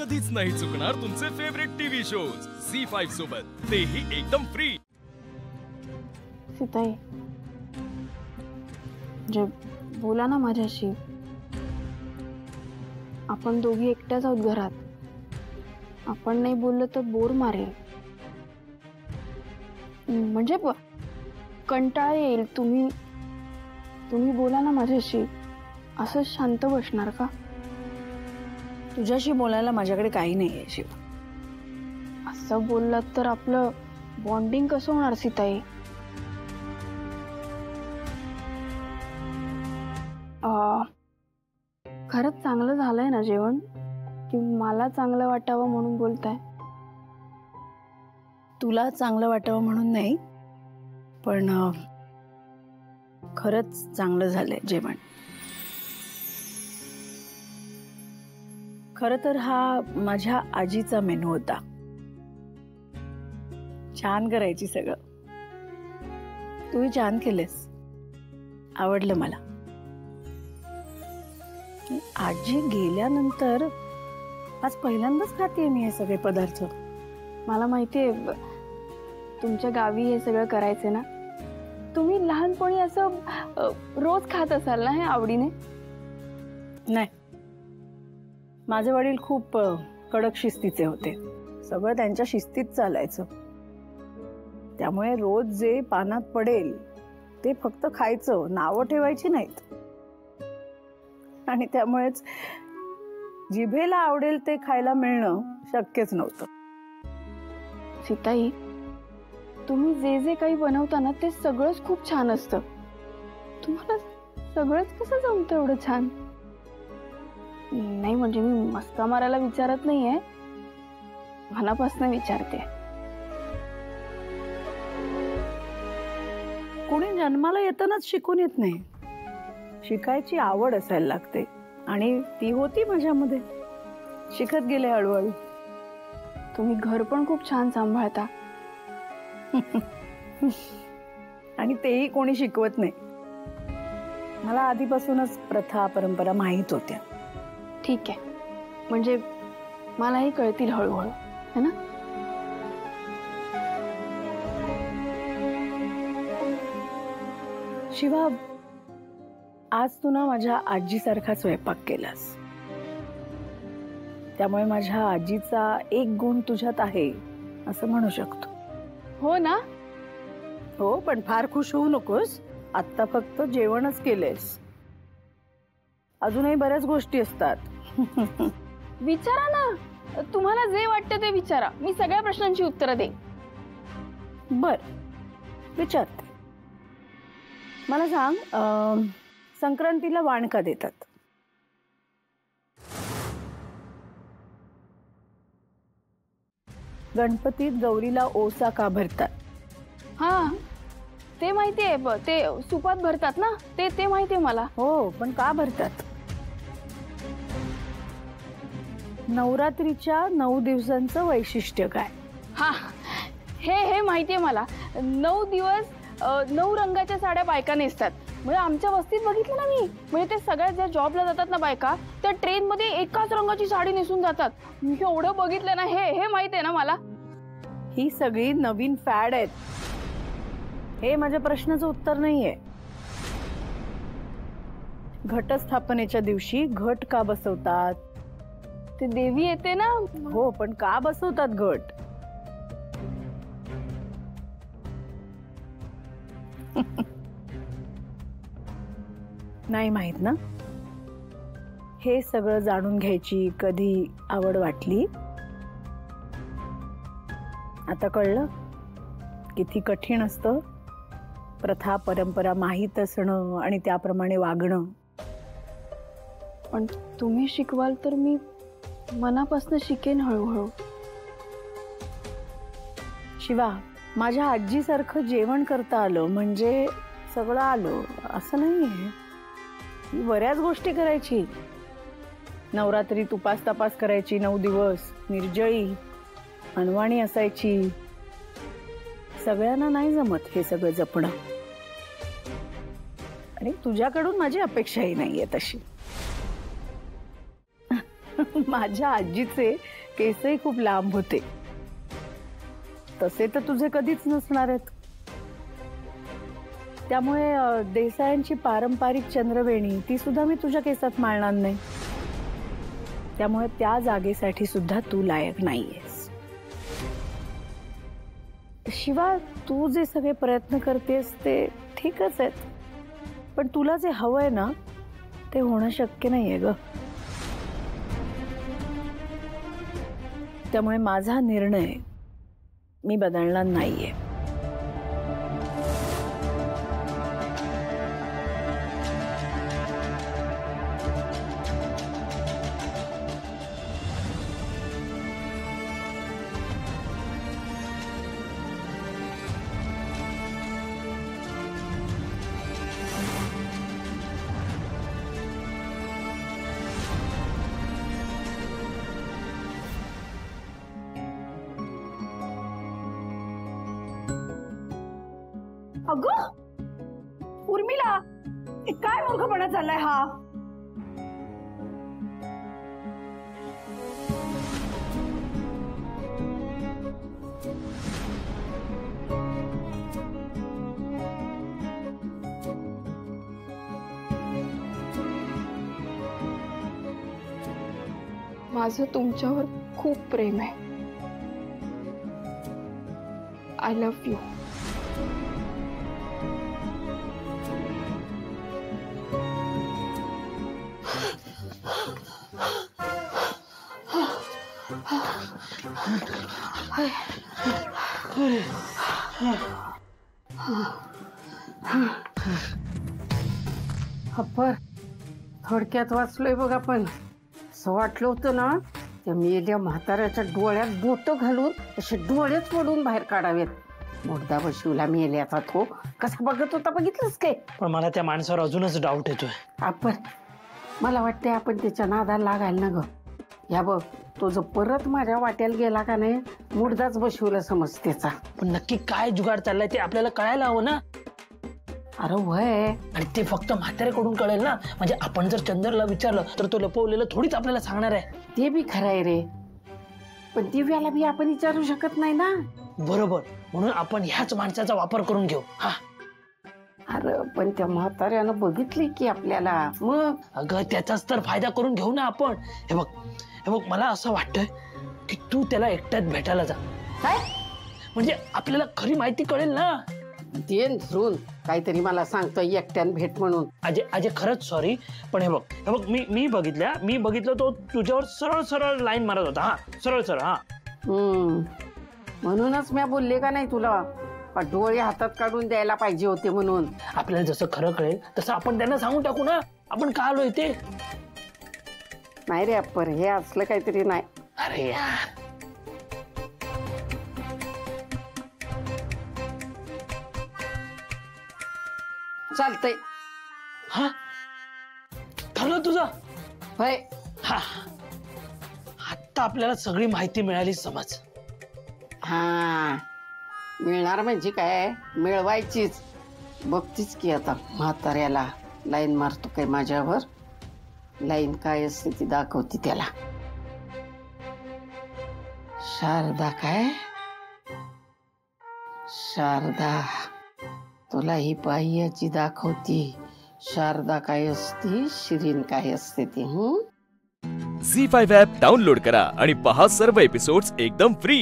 कधीच नाही चुकणार तुमचे फेवरेट टीव्ही शोज झी5 सोबत, तेही एकदम फ्री। सीताई, जे बोला ना माझ्याशी। आपण दोघी एकट्याच आहोत घरात, आपण नाही बोललो तर बोर मारेल, म्हणजे कंटाळा येईल। तुम्ही बोला ना माझ्याशी, असं शांत बसणार का? तुझ्याशी बोलायला माझ्याकडे काही नाहीये शिव। असं बोललात तर आपलं बॉन्डिंग कसं होणार सीताई? खरंच चांगलं झालंय ना जेवण, की मला चांगलं वाटावं म्हणून बोलताय? तुला चांगलं वाटावं म्हणून नाही, पण खरंच चांगलं झालंय जेवण। खरं तर हा माझ्या आजीचा मेनू होता। छान करायची सगळं, तूही छान केलेस, आवडलं मला। आजी गेल्यानंतर आज पहिल्यांदाच खातेय मी हे सगळे पदार्थ। मला माहितीये तुमच्या गावी हे सगळं करायचे ना, तुम्ही लहानपणी असं रोज खात असाल ना हे आवडीने? नाही, माझे वडील खूप कडक शिस्तीचे होते, सगळं त्यांच्या शिस्तीत चालायचं। त्यामुळे रोज जे पानात पडेल ते फक्त खायचं, नावं ठेवायची नाहीत। आणि त्यामुळेच जिभेला आवडेल ते खायला मिळणं शक्यच नव्हतं। सीताई, तुम्ही जे जे काही बनवता ना ते सगळंच खूप छान असतं। तुम्हाला सगळंच कसं जमतं एवढं छान? नाही म्हणजे मी मस्का मारायला विचारत नाहीये, मनापासून विचारते। कोणी जन्माला येतानाच शिकून येत नाही, शिकायची आवड असायला लागते, आणि ती होती माझ्यामध्ये, शिकत गेले हळूहळू। तुम्ही घर पण खूप छान सांभाळता। आणि तेही कोणी शिकवत नाही, मला आधीपासूनच प्रथा परंपरा माहीत होत्या। ठीक आहे, म्हणजे मलाही कळतील हळूहळू, है ना? शिवा, आज तू ना माझ्या आजीसारखा स्वयंपाक केलास, त्यामुळे माझ्या आजीचा एक गुण तुझ्यात आहे असं म्हणू शकतो। हो ना? हो, पण फार खुश होऊ नकोस, आत्ता फक्त जेवणच केलेस, अजूनही बऱ्याच गोष्टी असतात। विचारा ना, तुम्हाला जे वाटतं ते विचारा, मी सगळ्या प्रश्नांची उत्तरं देईन। बर, विचारते। मला सांग, संक्रांतीला वाण का देतात? गणपतीत गौरीला ओसा का भरतात? हा, ते माहितीये, ते सुपात भरतात ना, ते माहितीये मला। हो, पण का भरतात? नवरात्रीच्या 9 दिवसांचं वैशिष्ट्य काय? हा, हे माहितीये मला। 9 दिवस 9 रंगाच्या साड्या बायका नेसतात। म्हणजे आमच्या वस्तीत बघितलं ना मी, म्हणजे ते सगळ्या ज्या जॉबला जातात ना बायका, त्या ट्रेन मध्ये एकाच रंगाची साडी नेसून जातात। मी एवढं बघितलं ना, हे माहितीये ना मला। ही सगळी नवीन फॅड आहेत, हे माझ्या प्रश्नाचं उत्तर नाहीये। घटस्थापनेच्या दिवशी घट का बसवतात? ते देवी येते ना। हो, पण का बसवतात घट? नाही माहित ना? हे सगळं जाणून घ्यायची कधी आवड वाटली? आता कळलं किती कठीण असतं प्रथा परंपरा माहीत असणं आणि त्याप्रमाणे वागणं। पण तुम्ही शिकवाल तर मी मनापासून शिकेन हळूहळू। शिवा, माझ्या आजीसारखं जेवण करता आलं म्हणजे सगळं आलं असं नाहीये। बऱ्याच गोष्टी करायची, नवरात्रीत उपास तपास करायची, 9 दिवस निर्जळी अनवाणी असायची। सगळ्यांना नाही जमत हे सगळं जपणं, आणि तुझ्याकडून माझी अपेक्षाही नाहीये तशी। माझ्या आजीचे केसही खूप लांब होते, तसे तर तुझे कधीच नसणार आहेत. त्यामुळे देसायांची पारंपरिक चंद्रवेणी ती सुद्धा मी तुझ्या केसात माळणार नाही. त्यामुळे त्या जागेसाठी सुद्धा तू लायक नाहीयेस. शिवाय तू जे सगळे प्रयत्न करतेस ते ठीकच आहेत, पण तुला जे हवंय ना ते होणं शक्य नाहीये ग. त्यामुळे माझा निर्णय मी बदलणार नाहीये. अगं उर्मिला, काय मूर्खपणा चाललाय हा? माझं तुमच्यावर खूप प्रेम आहे. I love you. अप्पर, थोडक्यात वाचलोय बघ आपण. असं वाटलं होतं ना त्या मेल्या म्हाताऱ्याच्या डोळ्यात बोट घालून असे डोळेच पडून बाहेर काढावेत. मुर्दा बशिवला मेल्याचा तो कसा बघत होता बघितलंस काय? पण मला त्या माणसावर अजूनच डाऊट येतोय. अप्पर, मला वाटतंय आपण त्याच्या नादाला लागायला ना ग. या बघ, तो जर परत माझ्या वाट्याला गेला का नाही मुर्दाच बशिवला समज त्याचा. पण नक्की काय जुगाड चाललाय ते आपल्याला कळायला हवं ना. अरे वय, आणि ते फक्त म्हाताऱ्याकडून कळेल ना. म्हणजे आपण जर चंद्रला विचारलं तर तो लपवलेलं थोडीच आपल्याला सांगणार आहे. ते बी खरं आहे रे, पण दिव्याला बी आपण विचारू शकत नाही ना. बरोबर, म्हणून आपण ह्याच माणसाचा वापर करून घेऊ. हा, अरे पण त्या म्हाताऱ्यानं बघितली की आपल्याला, मग अगं त्याचाच तर फायदा करून घेऊ ना आपण. हे बघ मला असं वाटतंय की तू त्याला एकट्यात भेटायला जा. काय म्हणजे आपल्याला खरी माहिती कळेल ना. देन धरून काहीतरी मला सांगतोय एकट्यान भेट म्हणून. अजय खरंच सॉरी, पण हे बघ मी बघितलं तो तुझ्यावर सरळ सरळ लाईन मारत होता. हा, सरळ सरळ. हा, म्हणूनच मी बोलले का नाही तुला, डोळे हातात काढून द्यायला पाहिजे होते म्हणून. आपल्याला जसं खरं कळेल तसं आपण त्यांना सांगून टाकू ना आपण का आलोय ते. नाही रे अप्पर, हे असलं काहीतरी नाही. अरे यार, चालतंय. हा, ठरलं तुझं? होय. हा, आता आपल्याला सगळी माहिती मिळाली समज. हा, मिळणार म्हणजे काय, मिळवायचीच. बघतीच की आता म्हाताऱ्याला लाईन मारतो काय माझ्यावर. लाईन काय असते ती दाखवती त्याला. शारदा काय, शारदा तुला ही बाह्याची दाखवती. शारदा काय असती, शिरीन काय असते ती. झी5 ॲप डाउनलोड करा आणि पहा सर्व एपिसोड्स एकदम फ्री.